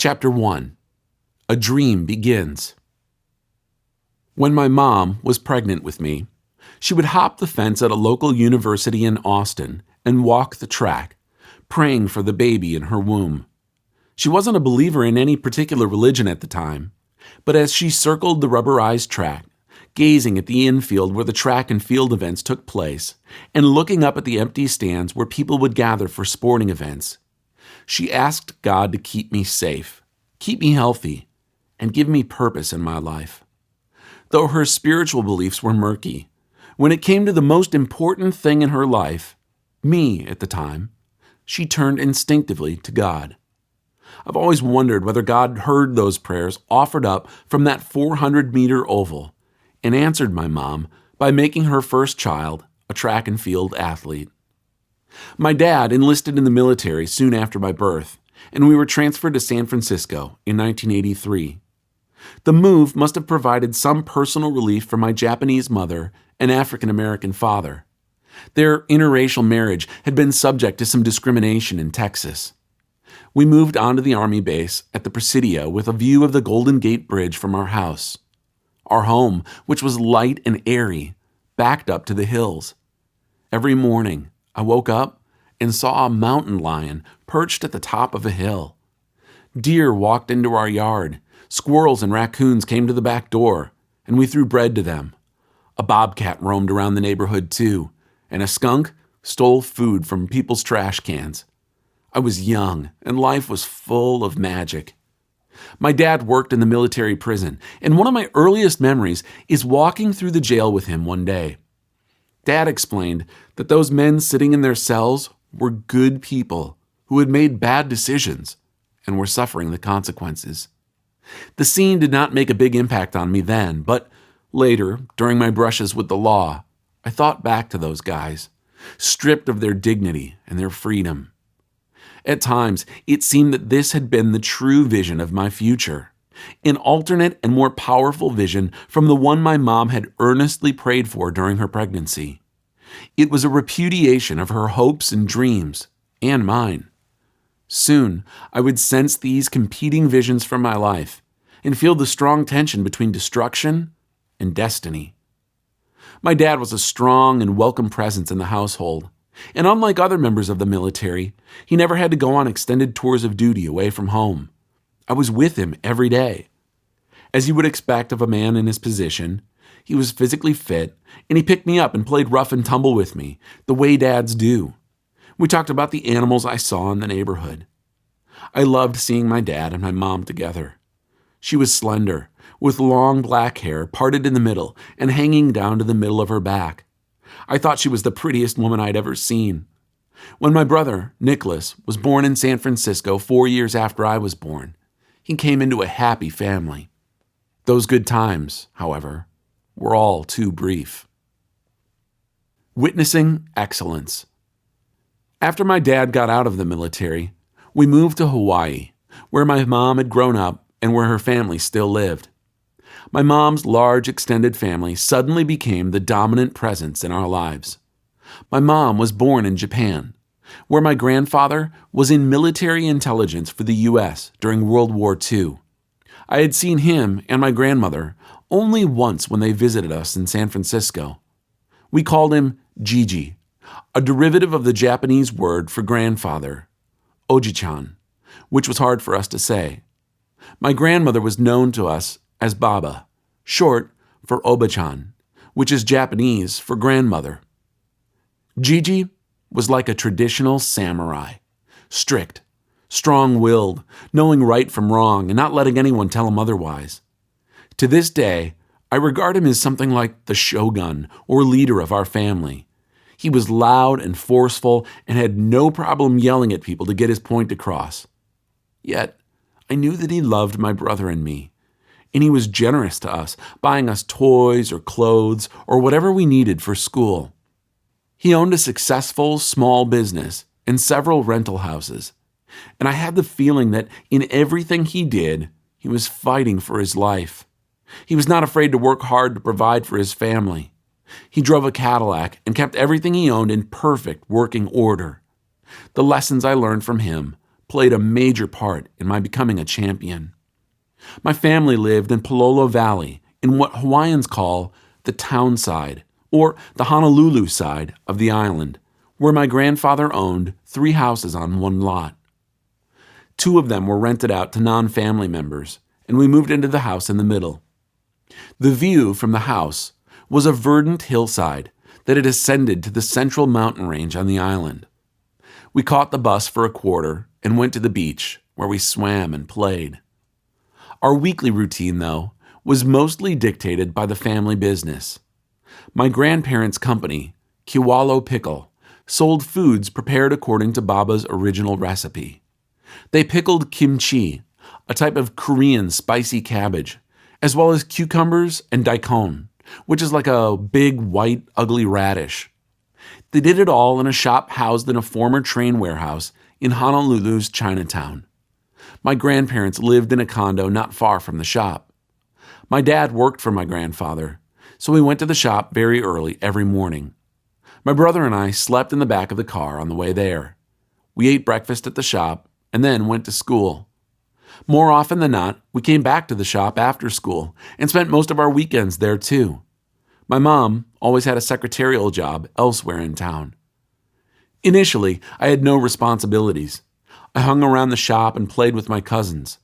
Chapter 1. A Dream Begins. When my mom was pregnant with me, she would hop the fence at a local university in Austin and walk the track, praying for the baby in her womb. She wasn't a believer in any particular religion at the time, but as she circled the rubberized track, gazing at the infield where the track and field events took place, and looking up at the empty stands where people would gather for sporting events, she asked God to keep me safe, keep me healthy, and give me purpose in my life. Though her spiritual beliefs were murky, when it came to the most important thing in her life, me at the time, she turned instinctively to God. I've always wondered whether God heard those prayers offered up from that 400-meter oval and answered my mom by making her first child a track and field athlete. My dad enlisted in the military soon after my birth, and we were transferred to San Francisco in 1983. The move must have provided some personal relief for my Japanese mother and African-American father. Their interracial marriage had been subject to some discrimination in Texas. We moved onto the Army base at the Presidio with a view of the Golden Gate Bridge from our house. Our home, which was light and airy, backed up to the hills. Every morning, I woke up and saw a mountain lion perched at the top of a hill. Deer walked into our yard. Squirrels and raccoons came to the back door, and we threw bread to them. A bobcat roamed around the neighborhood too, and a skunk stole food from people's trash cans. I was young, and life was full of magic. My dad worked in the military prison, and one of my earliest memories is walking through the jail with him one day. Dad explained that those men sitting in their cells were good people who had made bad decisions and were suffering the consequences. The scene did not make a big impact on me then, but later, during my brushes with the law, I thought back to those guys, stripped of their dignity and their freedom. At times, it seemed that this had been the true vision of my future, an alternate and more powerful vision from the one my mom had earnestly prayed for during her pregnancy. It was a repudiation of her hopes and dreams, and mine. Soon, I would sense these competing visions for my life and feel the strong tension between destruction and destiny. My dad was a strong and welcome presence in the household, and unlike other members of the military, he never had to go on extended tours of duty away from home. I was with him every day. As you would expect of a man in his position, he was physically fit, and he picked me up and played rough and tumble with me, the way dads do. We talked about the animals I saw in the neighborhood. I loved seeing my dad and my mom together. She was slender, with long black hair parted in the middle and hanging down to the middle of her back. I thought she was the prettiest woman I'd ever seen. When my brother, Nicholas, was born in San Francisco 4 years after I was born, he came into a happy family. Those good times, however, were all too brief. Witnessing excellence. After my dad got out of the military, we moved to Hawaii, where my mom had grown up and where her family still lived. My mom's large extended family suddenly became the dominant presence in our lives. My mom was born in Japan, where my grandfather was in military intelligence for the U.S. during World War II. I had seen him and my grandmother only once when they visited us in San Francisco. We called him Gigi, a derivative of the Japanese word for grandfather, Oji-chan, which was hard for us to say. My grandmother was known to us as Baba, short for Oba-chan, which is Japanese for grandmother. Gigi was like a traditional samurai, strict, strong-willed, knowing right from wrong and not letting anyone tell him otherwise. To this day, I regard him as something like the shogun or leader of our family. He was loud and forceful and had no problem yelling at people to get his point across. Yet, I knew that he loved my brother and me, and he was generous to us, buying us toys or clothes or whatever we needed for school. He owned a successful small business and several rental houses, and I had the feeling that in everything he did, he was fighting for his life. He was not afraid to work hard to provide for his family. He drove a Cadillac and kept everything he owned in perfect working order. The lessons I learned from him played a major part in my becoming a champion. My family lived in Palolo Valley, in what Hawaiians call the town side, or the Honolulu side of the island, where my grandfather owned 3 houses on one lot. 2 of them were rented out to non-family members, and we moved into the house in the middle. The view from the house was a verdant hillside that had ascended to the central mountain range on the island. We caught the bus for a quarter and went to the beach, where we swam and played. Our weekly routine, though, was mostly dictated by the family business. My grandparents' company, Kiwalo Pickle, sold foods prepared according to Baba's original recipe. They pickled kimchi, a type of Korean spicy cabbage, as well as cucumbers and daikon, which is like a big, white, ugly radish. They did it all in a shop housed in a former train warehouse in Honolulu's Chinatown. My grandparents lived in a condo not far from the shop. My dad worked for my grandfather, so we went to the shop very early every morning. My brother and I slept in the back of the car on the way there. We ate breakfast at the shop and then went to school. More often than not, we came back to the shop after school and spent most of our weekends there too. My mom always had a secretarial job elsewhere in town. Initially, I had no responsibilities. I hung around the shop and played with my cousins.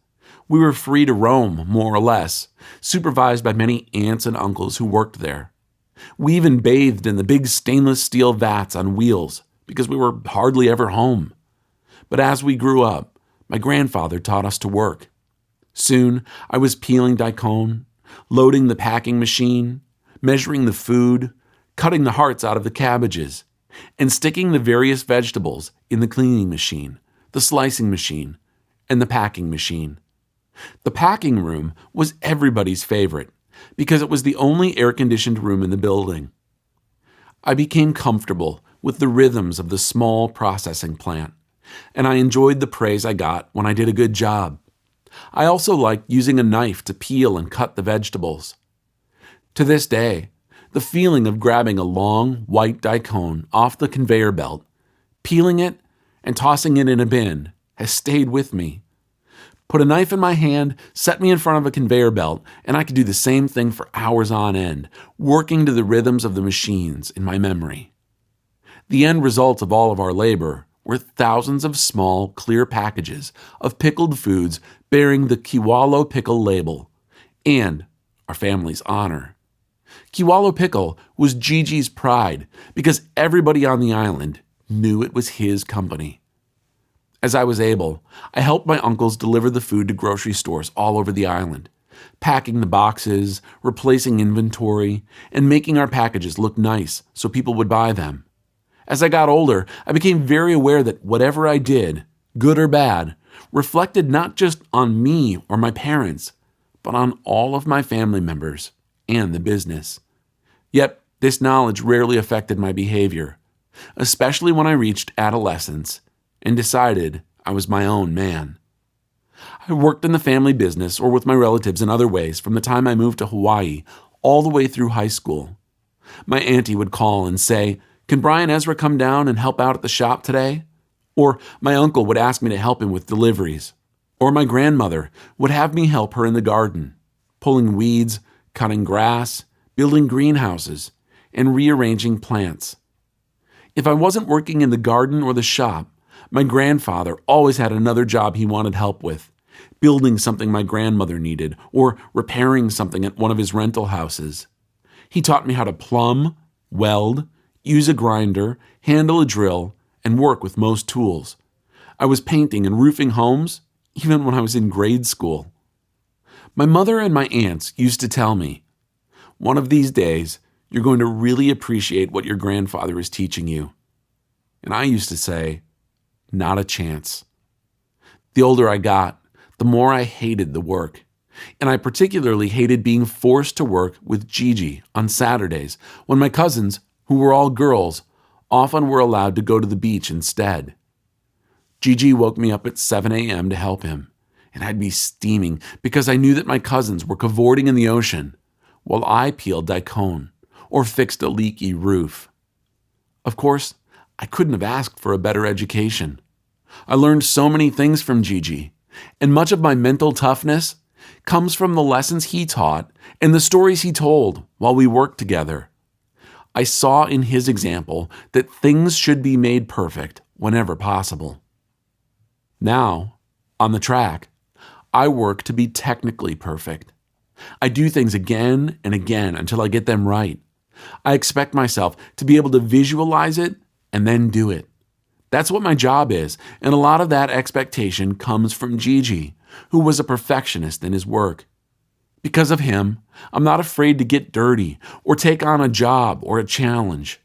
We were free to roam, more or less, supervised by many aunts and uncles who worked there. We even bathed in the big stainless steel vats on wheels because we were hardly ever home. But as we grew up, my grandfather taught us to work. Soon, I was peeling daikon, loading the packing machine, measuring the food, cutting the hearts out of the cabbages, and sticking the various vegetables in the cleaning machine, the slicing machine, and the packing machine. The packing room was everybody's favorite because it was the only air-conditioned room in the building. I became comfortable with the rhythms of the small processing plant, and I enjoyed the praise I got when I did a good job. I also liked using a knife to peel and cut the vegetables. To this day, the feeling of grabbing a long, white daikon off the conveyor belt, peeling it, and tossing it in a bin has stayed with me. Put a knife in my hand, set me in front of a conveyor belt, and I could do the same thing for hours on end, working to the rhythms of the machines in my memory. The end result of all of our labor were thousands of small, clear packages of pickled foods bearing the Kiwalo Pickle label and our family's honor. Kiwalo Pickle was Gigi's pride because everybody on the island knew it was his company. As I was able, I helped my uncles deliver the food to grocery stores all over the island, packing the boxes, replacing inventory, and making our packages look nice so people would buy them. As I got older, I became very aware that whatever I did, good or bad, reflected not just on me or my parents, but on all of my family members and the business. Yet, this knowledge rarely affected my behavior, especially when I reached adolescence and decided I was my own man. I worked in the family business or with my relatives in other ways from the time I moved to Hawaii all the way through high school. My auntie would call and say, "Can Brian Ezra come down and help out at the shop today?" Or my uncle would ask me to help him with deliveries. Or my grandmother would have me help her in the garden, pulling weeds, cutting grass, building greenhouses, and rearranging plants. If I wasn't working in the garden or the shop, my grandfather always had another job he wanted help with, building something my grandmother needed or repairing something at one of his rental houses. He taught me how to plumb, weld, use a grinder, handle a drill, and work with most tools. I was painting and roofing homes even when I was in grade school. My mother and my aunts used to tell me, "One of these days, you're going to really appreciate what your grandfather is teaching you." And I used to say, "Not a chance." The older I got, the more I hated the work. And I particularly hated being forced to work with Gigi on Saturdays when my cousins, who were all girls, often were allowed to go to the beach instead. Gigi woke me up at 7 a.m. to help him, and I'd be steaming because I knew that my cousins were cavorting in the ocean while I peeled daikon or fixed a leaky roof. Of course, I couldn't have asked for a better education. I learned so many things from Gigi, and much of my mental toughness comes from the lessons he taught and the stories he told while we worked together. I saw in his example that things should be made perfect whenever possible. Now, on the track, I work to be technically perfect. I do things again and again until I get them right. I expect myself to be able to visualize it and then do it. That's what my job is, and a lot of that expectation comes from Gigi, who was a perfectionist in his work. Because of him, I'm not afraid to get dirty or take on a job or a challenge.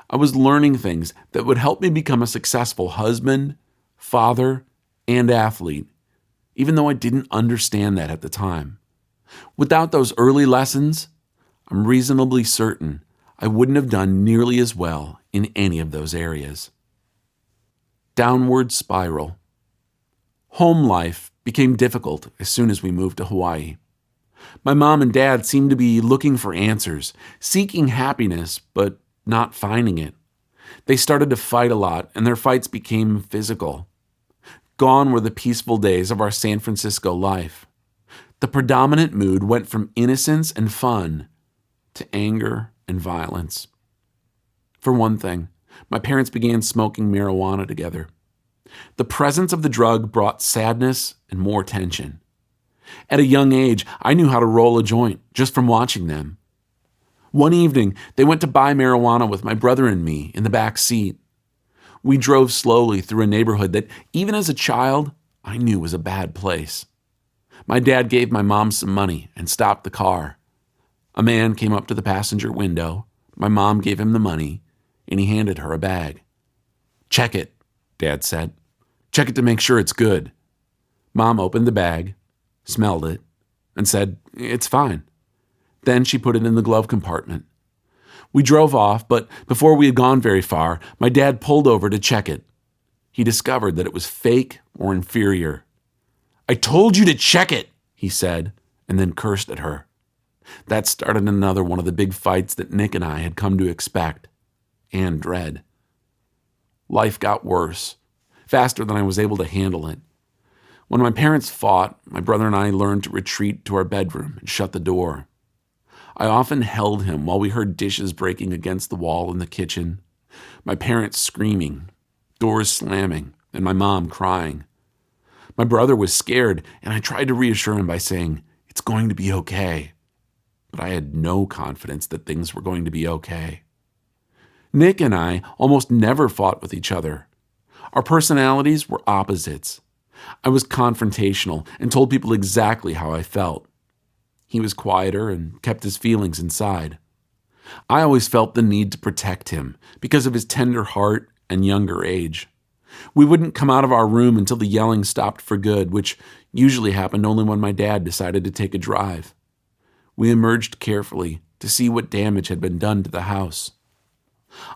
I was learning things that would help me become a successful husband, father, and athlete, even though I didn't understand that at the time. Without those early lessons, I'm reasonably certain I wouldn't have done nearly as well in any of those areas. Downward spiral. Home life became difficult as soon as we moved to Hawaii. My mom and dad seemed to be looking for answers, seeking happiness, but not finding it. They started to fight a lot, and their fights became physical. Gone were the peaceful days of our San Francisco life. The predominant mood went from innocence and fun to anger and violence. For one thing, my parents began smoking marijuana together. The presence of the drug brought sadness and more tension. At a young age, I knew how to roll a joint just from watching them. One evening, they went to buy marijuana with my brother and me in the back seat. We drove slowly through a neighborhood that, even as a child, I knew was a bad place. My dad gave my mom some money and stopped the car. A man came up to the passenger window. My mom gave him the money, and he handed her a bag. "Check it," Dad said. "Check it to make sure it's good." Mom opened the bag, smelled it, and said, "It's fine." Then she put it in the glove compartment. We drove off, but before we had gone very far, my dad pulled over to check it. He discovered that it was fake or inferior. "I told you to check it," he said, and then cursed at her. That started another one of the big fights that Nick and I had come to expect and dread. Life got worse, faster than I was able to handle it. When my parents fought, my brother and I learned to retreat to our bedroom and shut the door. I often held him while we heard dishes breaking against the wall in the kitchen, my parents screaming, doors slamming, and my mom crying. My brother was scared, and I tried to reassure him by saying, "It's going to be okay." But I had no confidence that things were going to be okay. Nick and I almost never fought with each other. Our personalities were opposites. I was confrontational and told people exactly how I felt. He was quieter and kept his feelings inside. I always felt the need to protect him because of his tender heart and younger age. We wouldn't come out of our room until the yelling stopped for good, which usually happened only when my dad decided to take a drive. We emerged carefully to see what damage had been done to the house.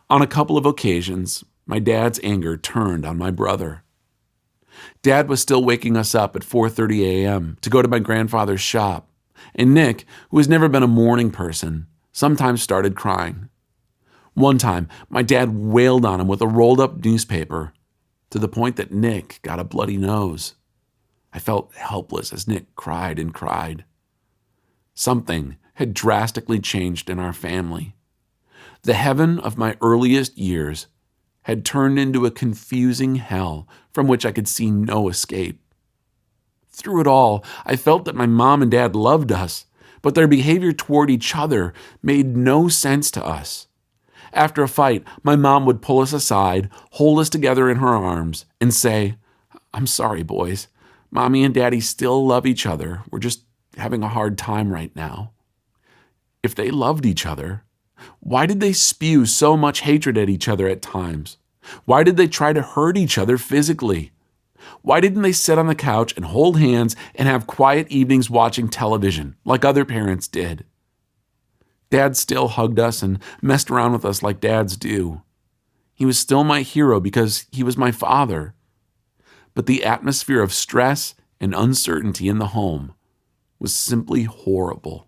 On a couple of occasions, my dad's anger turned on my brother. Dad was still waking us up at 4:30 a.m. to go to my grandfather's shop, and Nick, who has never been a morning person, sometimes started crying. One time, my dad wailed on him with a rolled-up newspaper, to the point that Nick got a bloody nose. I felt helpless as Nick cried and cried. Something had drastically changed in our family. The heaven of my earliest years had turned into a confusing hell from which I could see no escape. Through it all, I felt that my mom and dad loved us, but their behavior toward each other made no sense to us. After a fight, my mom would pull us aside, hold us together in her arms, and say, "I'm sorry, boys. Mommy and Daddy still love each other. We're just having a hard time right now." If they loved each other, why did they spew so much hatred at each other at times? Why did they try to hurt each other physically? Why didn't they sit on the couch and hold hands and have quiet evenings watching television like other parents did? Dad still hugged us and messed around with us like dads do. He was still my hero because he was my father. But the atmosphere of stress and uncertainty in the home was simply horrible.